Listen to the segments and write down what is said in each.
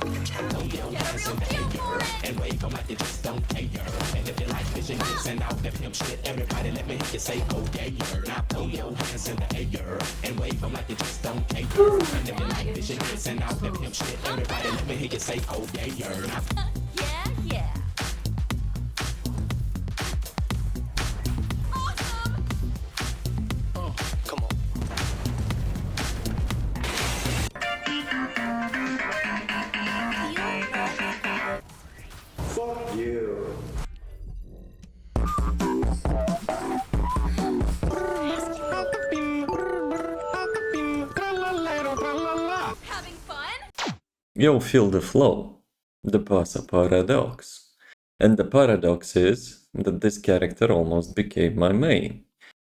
Throw your hands in the air and wave them like you just don't care. And if you like vision, you send out that pimp shit. Everybody let me hear you say, oh yeah, yeah. Now throw your hands in the air and wave them like you just don't care. And if you like vision, you send out that pimp shit. Everybody let me hear you say, oh yeah, yeah. Now Yeah, yeah. Awesome! come on. Fuck you. Having fun? You feel the flow, the paradox. And the paradox is that this character almost became my main.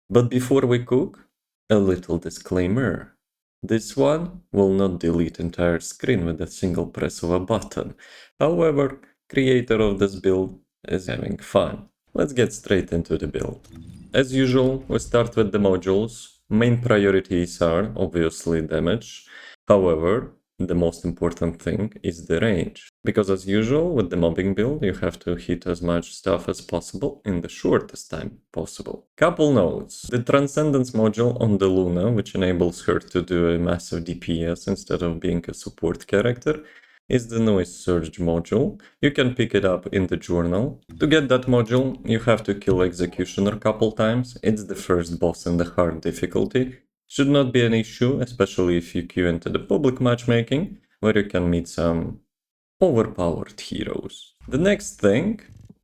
But before we cook, a little disclaimer. This one will not delete entire screen with a single press of a button. However, creator of this build is having fun. Let's get straight into the build. As usual, we start with the modules. Main priorities are obviously damage. However, the most important thing is the range. Because as usual, with the mobbing build, you have to hit as much stuff as possible in the shortest time possible. Couple notes. The Transcendence module on the Luna, which enables her to do a massive DPS instead of being a support character, is the Noise Surge module. You can pick it up in the journal. To get that module, you have to kill Executioner a couple times. It's the first boss in the hard difficulty. Should not be an issue, especially if you queue into the public matchmaking, where you can meet some overpowered heroes. The next thing,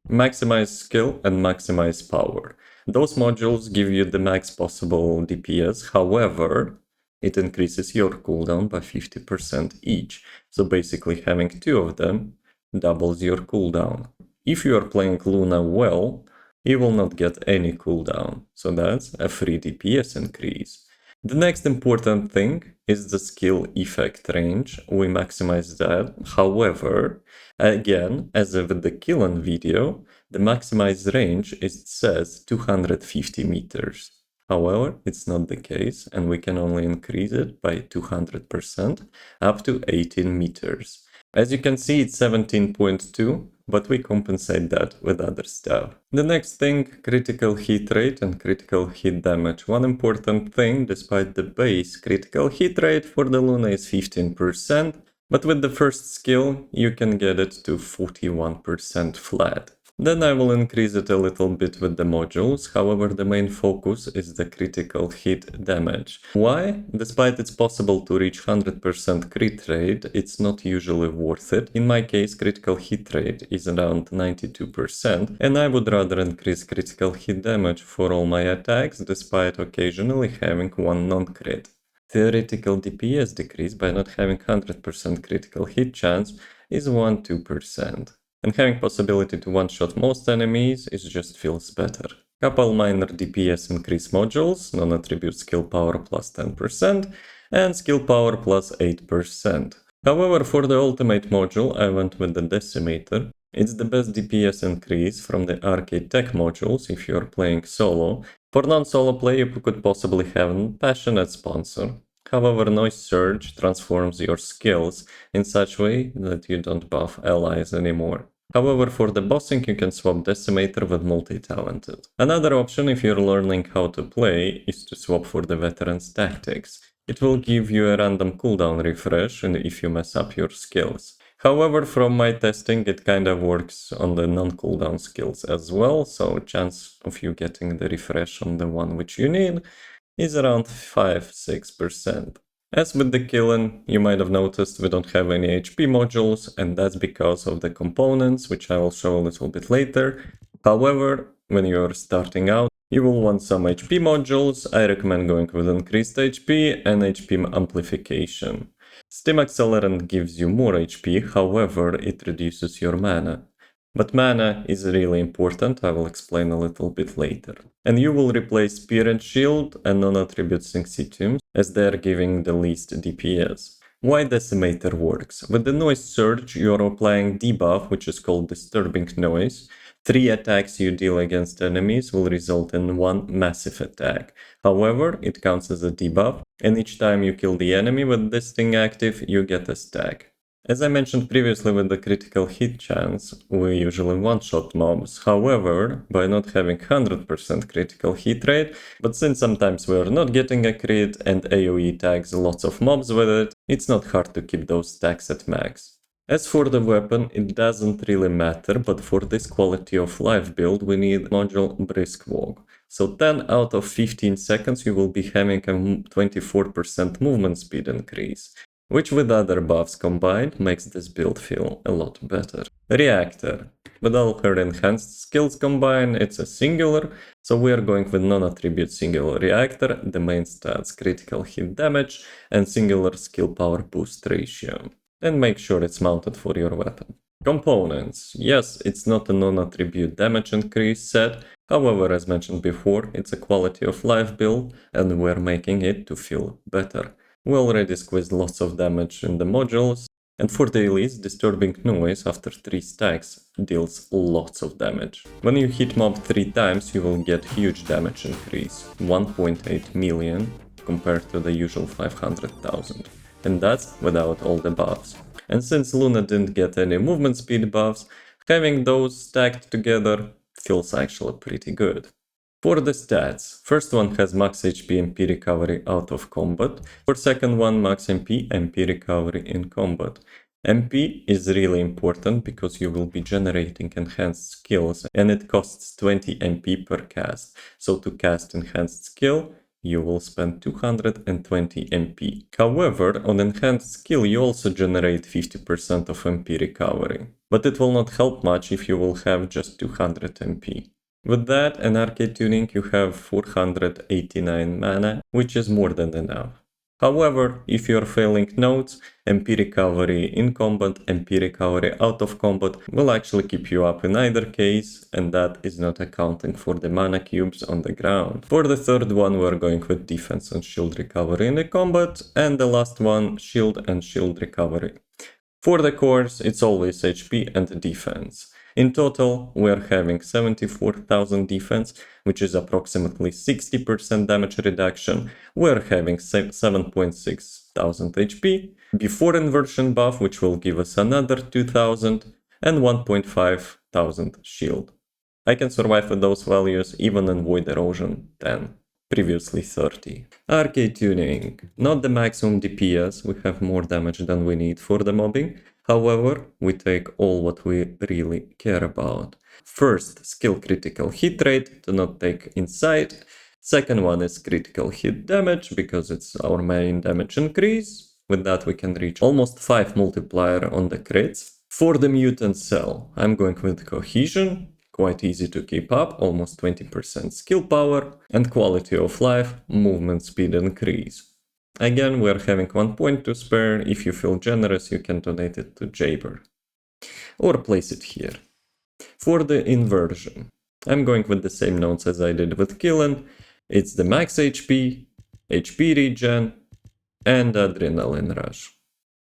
maximize skill and maximize power. Those modules give you the max possible DPS, however, it increases your cooldown by 50% each. So basically having two of them doubles your cooldown. If you are playing Luna well, you will not get any cooldown, so that's a free DPS increase. The next important thing is the skill effect range. We maximize that. However, again, as with the Killen video, the maximized range says 250 meters. However, it's not the case, and we can only increase it by 200% up to 18 meters. As you can see, it's 17.2, but we compensate that with other stuff. The next thing, critical hit rate and critical hit damage. One important thing, despite the base critical hit rate for the Luna is 15%, but with the first skill, you can get it to 41% flat. Then I will increase it a little bit with the modules, however the main focus is the critical hit damage. Why? Despite it's possible to reach 100% crit rate, it's not usually worth it. In my case, critical hit rate is around 92%, and I would rather increase critical hit damage for all my attacks, despite occasionally having one non-crit. Theoretical DPS decrease by not having 100% critical hit chance is 1-2%. And having possibility to one-shot most enemies, it just feels better. Couple minor DPS increase modules, non-attribute skill power plus 10% and skill power plus 8%. However, for the ultimate module, I went with the Decimator. It's the best DPS increase from the arcade tech modules if you're playing solo. For non-solo play, you could possibly have a passionate sponsor. However, Noise Surge transforms your skills in such way that you don't buff allies anymore. However, for the bossing, you can swap Decimator with Multi-Talented. Another option if you're learning how to play is to swap for the Veteran's Tactics. It will give you a random cooldown refresh if you mess up your skills. However, from my testing, it kind of works on the non-cooldown skills as well, so chance of you getting the refresh on the one which you need is around 5-6%. As with the Killen, you might have noticed we don't have any HP modules, and that's because of the components, which I will show a little bit later. However, when you're starting out, you will want some HP modules. I recommend going with increased HP and HP amplification. Steam Accelerant gives you more HP, however, it reduces your mana. But mana is really important, I will explain a little bit later. And you will replace Spear and Shield and non-attribute Syncytium, as they are giving the least DPS. Why Decimator works? With the Noise Surge, you are applying debuff, which is called Disturbing Noise. 3 attacks you deal against enemies will result in 1 massive attack. However, it counts as a debuff, and each time you kill the enemy with this thing active, you get a stack. As I mentioned previously with the critical hit chance, we usually one-shot mobs. However, by not having 100% critical hit rate, but since sometimes we are not getting a crit and AoE tags lots of mobs with it, it's not hard to keep those stacks at max. As for the weapon, it doesn't really matter, but for this quality of life build we need module Brisk Walk. So 10 out of 15 seconds you will be having a 24% movement speed increase, which with other buffs combined makes this build feel a lot better. Reactor. With all her enhanced skills combined, it's a singular, so we are going with non-attribute singular reactor, the main stats critical hit damage and singular skill power boost ratio. And make sure it's mounted for your weapon. Components. Yes, it's not a non-attribute damage increase set, however, as mentioned before, it's a quality of life build and we're making it to feel better. We already squeezed lots of damage in the modules, and for dailies, disturbing noise after 3 stacks deals lots of damage. When you hit mob 3 times, you will get huge damage increase, 1.8 million compared to the usual 500,000. And that's without all the buffs. And since Luna didn't get any movement speed buffs, having those stacked together feels actually pretty good. For the stats, first one has max HP MP recovery out of combat, for second one max MP recovery in combat. MP is really important because you will be generating enhanced skills and it costs 20 MP per cast, so to cast enhanced skill, you will spend 220 MP. However, on enhanced skill you also generate 50% of MP recovery, but it will not help much if you will have just 200 MP. With that and arcade tuning you have 489 mana, which is more than enough. However, if you are failing nodes, MP recovery in combat, MP recovery out of combat will actually keep you up in either case, and that is not accounting for the mana cubes on the ground. For the third one we are going with defense and shield recovery in the combat, and the last one shield and shield recovery. For the cores it's always HP and defense. In total, we are having 74,000 defense, which is approximately 60% damage reduction. We are having 7,600 HP, before inversion buff, which will give us another 2,000, and 1,500 shield. I can survive with those values even in Void Erosion 10, previously 30. Arcade tuning. Not the maximum DPS, we have more damage than we need for the mobbing. However, we take all what we really care about. First, skill critical hit rate, do not take insight. Second one is critical hit damage, because it's our main damage increase. With that we can reach almost 5 multiplier on the crits. For the mutant cell, I'm going with cohesion, quite easy to keep up, almost 20% skill power, and quality of life, movement speed increase. Again, we are having 1 point to spare. If you feel generous, you can donate it to 𝐏𝐵 or place it here. For the inversion, I'm going with the same notes as I did with Killen. It's the max HP, HP regen, and adrenaline rush.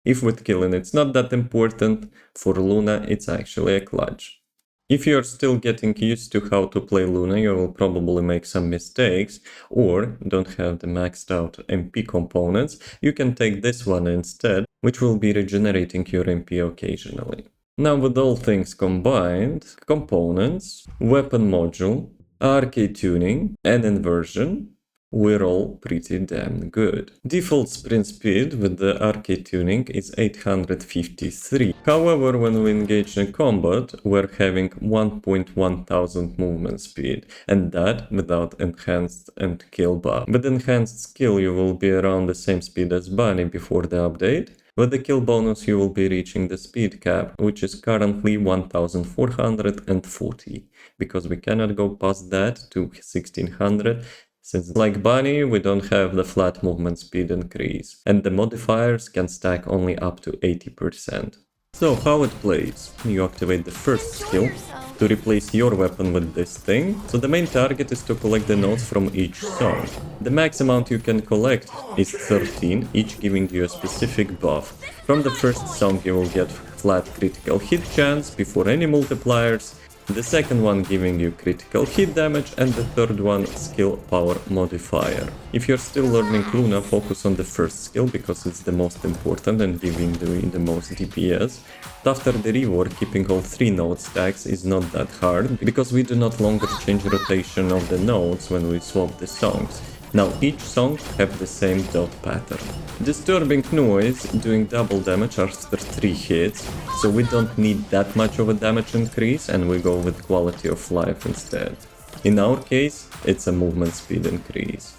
If with Killen it's not that important, for Luna it's actually a clutch. If you're still getting used to how to play Luna, you will probably make some mistakes, or don't have the maxed out MP components, you can take this one instead, which will be regenerating your MP occasionally. Now with all things combined, components, weapon module, arcade tuning, and inversion, we're all pretty damn good. Default sprint speed with the arcade tuning is 853. However, when we engage in combat, we're having 1,100 movement speed, and that without enhanced and kill buff. With enhanced skill you will be around the same speed as Bunny before the update. With the kill bonus you will be reaching the speed cap, which is currently 1,440, because we cannot go past that to 1,600. Since like Bunny, we don't have the flat movement speed increase, and the modifiers can stack only up to 80%. So how it plays? You activate the first skill to replace your weapon with this thing. So the main target is to collect the notes from each song. The max amount you can collect is 13, each giving you a specific buff. From the first song you will get flat critical hit chance before any multipliers, the second one giving you critical hit damage, and the third one skill power modifier. If you're still learning Luna, focus on the first skill because it's the most important and giving you the most DPS. After the rework, keeping all 3 node stacks is not that hard, because we do not longer change rotation of the nodes when we swap the songs. Now each song have the same dot pattern. Disturbing noise doing double damage after 3 hits, so we don't need that much of a damage increase and we go with quality of life instead. In our case, it's a movement speed increase.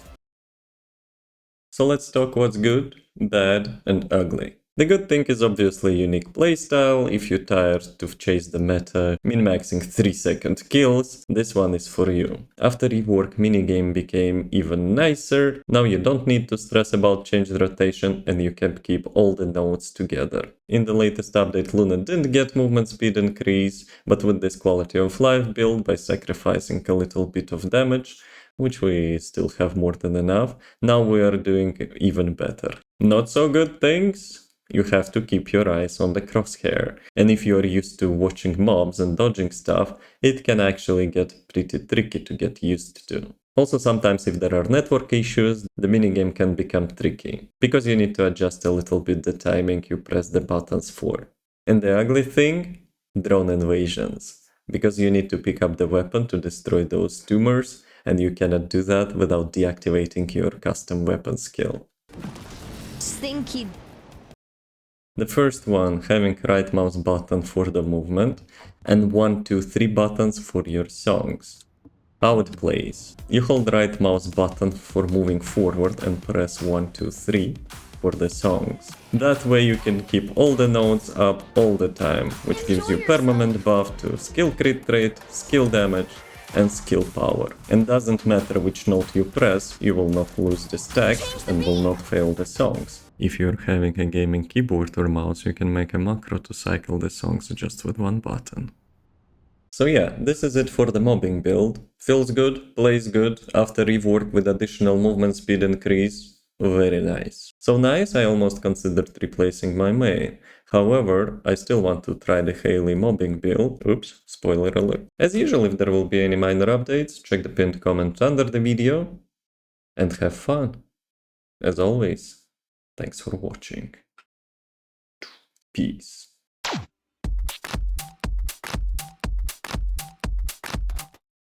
So let's talk what's good, bad and ugly. The good thing is obviously unique playstyle. If you're tired to chase the meta, min-maxing 3-second kills, this one is for you. After rework, minigame became even nicer. Now you don't need to stress about changed rotation and you can keep all the nodes together. In the latest update, Luna didn't get movement speed increase, but with this quality of life build, by sacrificing a little bit of damage, which we still have more than enough, now we are doing even better. Not so good things? You have to keep your eyes on the crosshair, and if you are used to watching mobs and dodging stuff, it can actually get pretty tricky to get used to. Also, sometimes if there are network issues, the minigame can become tricky, because you need to adjust a little bit the timing you press the buttons for. And the ugly thing? Drone invasions, because you need to pick up the weapon to destroy those tumors, and you cannot do that without deactivating your custom weapon skill. Stinky. The first one, having right mouse button for the movement, and 1, 2, 3 buttons for your songs. How it plays. You hold right mouse button for moving forward and press 1, 2, 3 for the songs. That way you can keep all the nodes up all the time, which gives you permanent buff to skill crit rate, skill damage, and skill power. And doesn't matter which note you press, you will not lose the stack and will not fail the songs. If you're having a gaming keyboard or mouse, you can make a macro to cycle the songs just with 1 button. So yeah, this is it for the mobbing build. Feels good, plays good, after rework with additional movement speed increase, very nice. So nice, I almost considered replacing my main. However, I still want to try the 𝐂𝐫𝐞𝐚 mobbing build. Oops, spoiler alert. As usual, if there will be any minor updates, check the pinned comment under the video. And have fun. As always, thanks for watching. Peace.